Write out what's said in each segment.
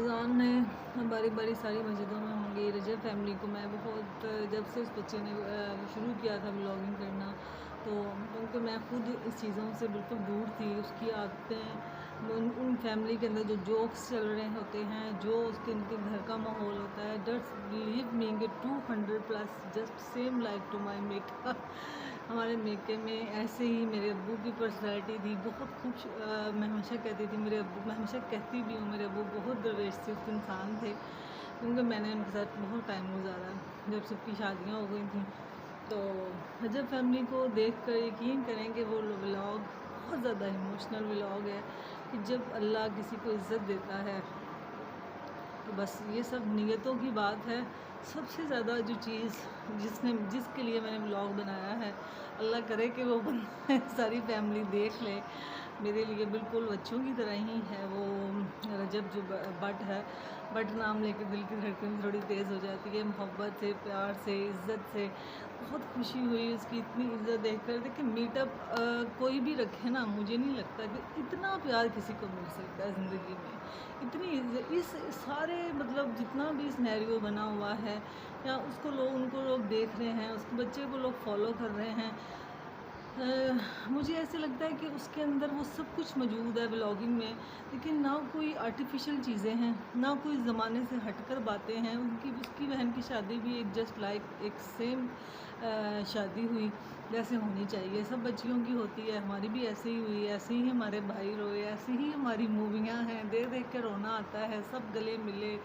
अज़ान ने बारी बारी सारी मस्जिदों में होंगी। रजब फैमिली को मैं बहुत जब से उस बच्चे ने शुरू किया था व्लॉगिंग करना, तो क्योंकि मैं ख़ुद इस चीज़ों से बिल्कुल दूर थी। उसकी आदतें उन फैमिली के अंदर जो जोक्स चल रहे होते हैं, जो उसके उनके घर का माहौल होता है, dust believe me 200+ just same like to my makeup. हमारे मेके में ऐसे ही मेरे अब्बू की पर्सनैलिटी थी। बहुत खुश मैं हमेशा कहती थी मेरे अब्बू, मैं हमेशा कहती भी हूँ मेरे अब्बू बहुत दरवेश इंसान थे, क्योंकि मैंने उनके साथ बहुत टाइम गुजारा जब सबकी शादियाँ हो गई थी। तो रजब फैमिली को देख कर यकीन करें कि वो व्लॉग बहुत ज़्यादा इमोशनल व्लॉग है कि जब अल्लाह किसी को इज़्ज़त देता है तो बस ये सब नीयतों की बात है। सबसे ज़्यादा जो चीज़ जिसके लिए मैंने व्लॉग बनाया है, अल्लाह करे कि वो बंदा सारी फैमिली देख ले। मेरे लिए बिल्कुल बच्चों की तरह ही है वो रजब जो बट है। बट नाम लेकर दिल की धड़कन थोड़ी तेज़ हो जाती है, मोहब्बत से, प्यार से, इज़्ज़त से। बहुत खुशी हुई उसकी इतनी इज़्ज़त देखकर। देखिए मीटअप कोई भी रखे ना, मुझे नहीं लगता कि इतना प्यार किसी को मिल सकता है ज़िंदगी में। इतनी इस सारे मतलब जितना भी सिनेरियो बना हुआ है, या उनको लोग देख रहे हैं, उसके बच्चे को लोग फॉलो कर रहे हैं। मुझे ऐसे लगता है कि उसके अंदर वो सब कुछ मौजूद है व्लॉगिंग में, लेकिन ना कोई आर्टिफिशियल चीज़ें हैं, ना कोई ज़माने से हटकर बातें हैं। उसकी बहन की शादी भी एक जस्ट लाइक एक सेम शादी हुई जैसे होनी चाहिए, सब बच्चियों की होती है। हमारी भी ऐसे ही हुई, ऐसे ही हमारे भाई रोए, ऐसे ही हमारी मूवियाँ हैं, देख देख के रोना आता है। सब गले मिले,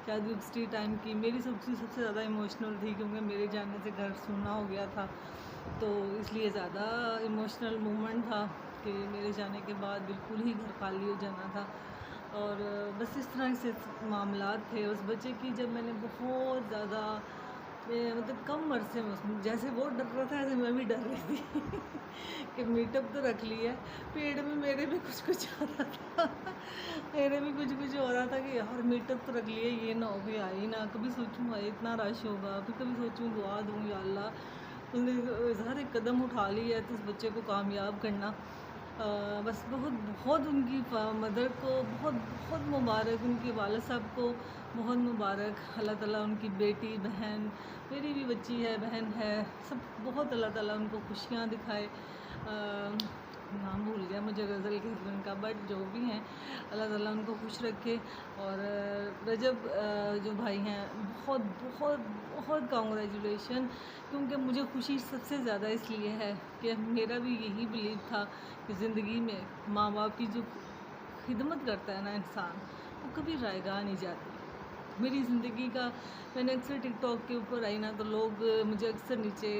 शायद उसी टाइम की मेरी सबसे ज़्यादा इमोशनल थी, क्योंकि मेरे जाने से घर सूना हो गया था, तो इसलिए ज़्यादा इमोशनल मोमेंट था कि मेरे जाने के बाद बिल्कुल ही घर खाली हो जाना था। और बस इस तरह से मामलात थे उस बच्चे की। जब मैंने बहुत ज़्यादा मतलब कम अरसे में उसमें, जैसे वो डर रहा था ऐसे मैं भी डर रही थी कि मीटअप तो रख लिया है, पेट में मेरे भी कुछ हो रहा था मेरे भी कुछ हो रहा था कि यार मीटअप तो रख लिया, ये ना हो कि आई ना। कभी सोचूँ भाई इतना रश होगा, फिर कभी सोचूँ दुआ दूँ या अल्लाह तूने हर एक कदम उठा ली है तो उस बच्चे को कामयाब करना। बस बहुत बहुत उनकी मदर को बहुत बहुत मुबारक, उनके वालिद साहब को बहुत मुबारक। अल्लाह ताला उनकी बेटी बहन, मेरी भी बच्ची है, बहन है, सब बहुत अल्लाह ताला उनको खुशियाँ दिखाए। नाम भूल गया मुझे गज़ल के हस्बैंड का, बट जो भी हैं अल्लाह ताला उनको खुश रखे। और रजब जो भाई हैं, बहुत बहुत बहुत कांग्रेचुलेशन, क्योंकि मुझे खुशी सबसे ज़्यादा इसलिए है कि मेरा भी यही बिलीव था कि ज़िंदगी में माँ बाप की जो खिदमत करता है ना इंसान, वो कभी रायगा नहीं जाती। मेरी ज़िंदगी का मैंने अक्सर टिकटॉक के ऊपर आई ना, तो लोग मुझे अक्सर नीचे,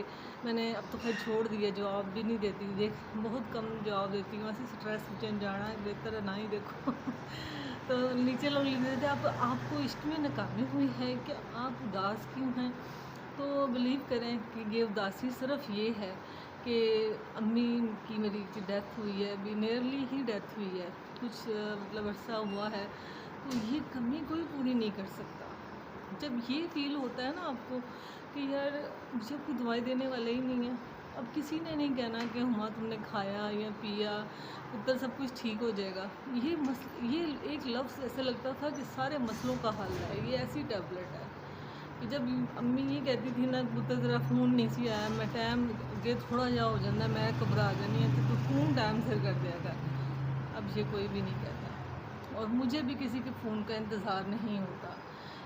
मैंने अब तो खैर छोड़ दिया, जवाब भी नहीं देती, देख बहुत कम जवाब देती हूँ। ऐसे स्ट्रेस में जाना बेहतर है ना ही देखो तो नीचे लोग लिख देते आप आपको इश्क में नाकामी हुई है कि आप उदास क्यों हैं। तो बिलीव करें कि ये उदासी सिर्फ ये है कि अम्मी की मेरी की डेथ हुई है, अभी नियरली ही डेथ हुई है, कुछ मतलब अर्सा हुआ है। तो ये कमी कोई पूरी नहीं कर सकता। जब ये फ़ील होता है ना आपको कि यार मुझे कोई दवाई देने वाला ही नहीं है, अब किसी ने नहीं कहना कि हुमा तुमने खाया या पिया पुत्र सब कुछ ठीक हो जाएगा। ये एक लफ्ज़ ऐसे लगता था कि सारे मसलों का हल है, ये ऐसी टैबलेट है कि जब अम्मी ये कहती थी ना पुत्र तेरा खून नहीं सी आया, मैं टाइम अगे थोड़ा जा हो जाता मैं घबरा जानी है, तो तू खून टाइम सिर कर दिया कर। अब ये कोई भी नहीं कहता, और मुझे भी किसी के फ़ोन का इंतज़ार नहीं होता।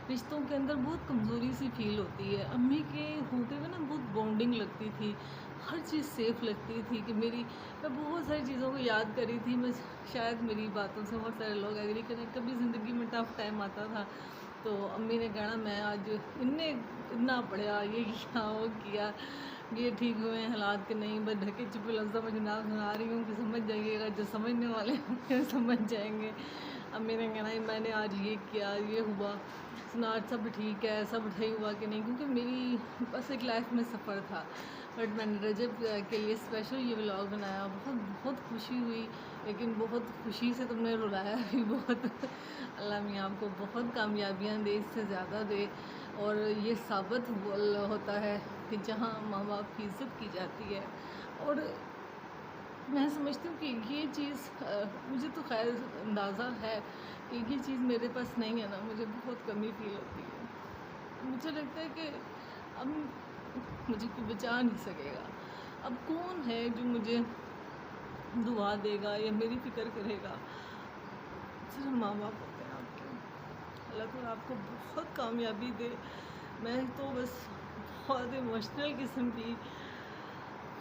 रिश्तों के अंदर बहुत कमज़ोरी सी फ़ील होती है। अम्मी के होते हुए ना बहुत बॉन्डिंग लगती थी, हर चीज़ सेफ़ लगती थी कि मैं बहुत सारी चीज़ों को याद कर रही थी। मैं शायद मेरी बातों से बहुत सारे लोग एग्री करें, कभी ज़िंदगी में टफ़ टाइम आता था तो अम्मी ने कहना मैं आज इन्ने इतना पढ़ा, ये किया, वो किया, ये ठीक हुए हैं हालात के नहीं, बस ढके छुपे लफ्ज़ में जनाब सुना रही हूँ कि समझ जाइएगा, जो समझने वाले होंगे समझ जाएंगे। अम्मी ने कहना मैंने आज ये किया, ये हुआ, सुना आज सब ठीक है, सब ठीक हुआ कि नहीं, क्योंकि मेरी बस एक लाइफ में सफ़र था। बट मैंने रजब के लिए स्पेशल ये व्लॉग बनाया, बहुत बहुत खुशी हुई, लेकिन बहुत खुशी से तुमने रुलाया भी बहुत अल्लाह मियाँ आपको बहुत कामयाबियाँ दे, इससे ज़्यादा दे। और ये साबित होता है कि जहाँ माँ बाप की इज़्ज़त की जाती है। और मैं समझती हूँ कि ये चीज़ मुझे तो ख़ैर अंदाज़ा है एक ही चीज़ मेरे पास नहीं है ना, मुझे बहुत कमी फ़ील होती है। मुझे लगता है कि अब मुझे कोई बचा नहीं सकेगा। अब कौन है जो मुझे दुआ देगा या मेरी फ़िक्र करेगा? सिर्फ़ माँ-बाप होते हैं आपके। अल्लाह ताला आपको बहुत कामयाबी दे। मैं तो बस बहुत इमोशनल किस्म की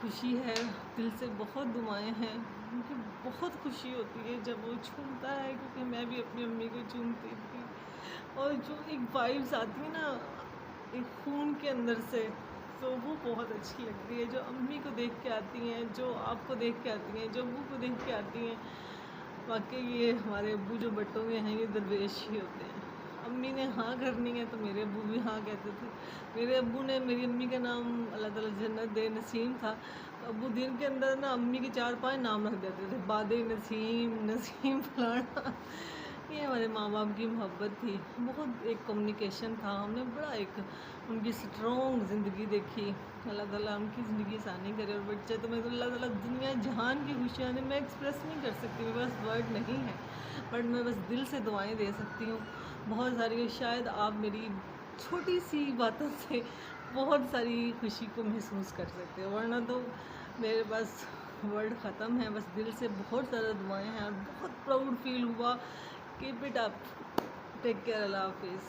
खुशी है, दिल से बहुत दुआएँ हैं। मुझे बहुत खुशी होती है जब वो चूमता है, क्योंकि मैं भी अपनी अम्मी को चूमती थी। और जो एक वाइब्स आती है ना, एक खून के अंदर से, तो वो बहुत अच्छी लगती है। जो अम्मी को देख के आती हैं, जो आपको देख के आती हैं, जो अब्बू को देख के आती हैं, वाक़ई ये हमारे अब्बू जो बटोगे हैं, ये दरवेश ही होते हैं। अम्मी ने हाँ करनी है तो मेरे अब्बू भी हाँ कहते थे। मेरे अब्बू ने मेरी अम्मी का नाम अल्लाह ताला जन्नत दे नसीम था। तो अब्बू दिन के अंदर ना अम्मी के 4-5 नाम रख देते थे, बादे नसीम, नसीम फलाना। ये हमारे माँ-बाप की मोहब्बत थी। बहुत एक कम्युनिकेशन था, हमने बड़ा एक उनकी स्ट्रॉन्ग ज़िंदगी देखी। अल्लाह ताला उनकी ज़िंदगी आसानी करे। और बच्चे तो मैं तो अल्लाह ताला दुनिया जहान की खुशियाँ ने मैं एक्सप्रेस नहीं कर सकती, मेरे पास वर्ड नहीं है, बट मैं बस दिल से दुआएं दे सकती हूँ। बहुत सारी शायद आप मेरी छोटी सी बातों से बहुत सारी खुशी को महसूस कर सकते हो, वरना तो मेरे पास वर्ड ख़त्म है। बस दिल से बहुत ज़्यादा दुआएं हैं और बहुत प्राउड फील हुआ। Keep it up, take care, अल्लाह हाफिज़।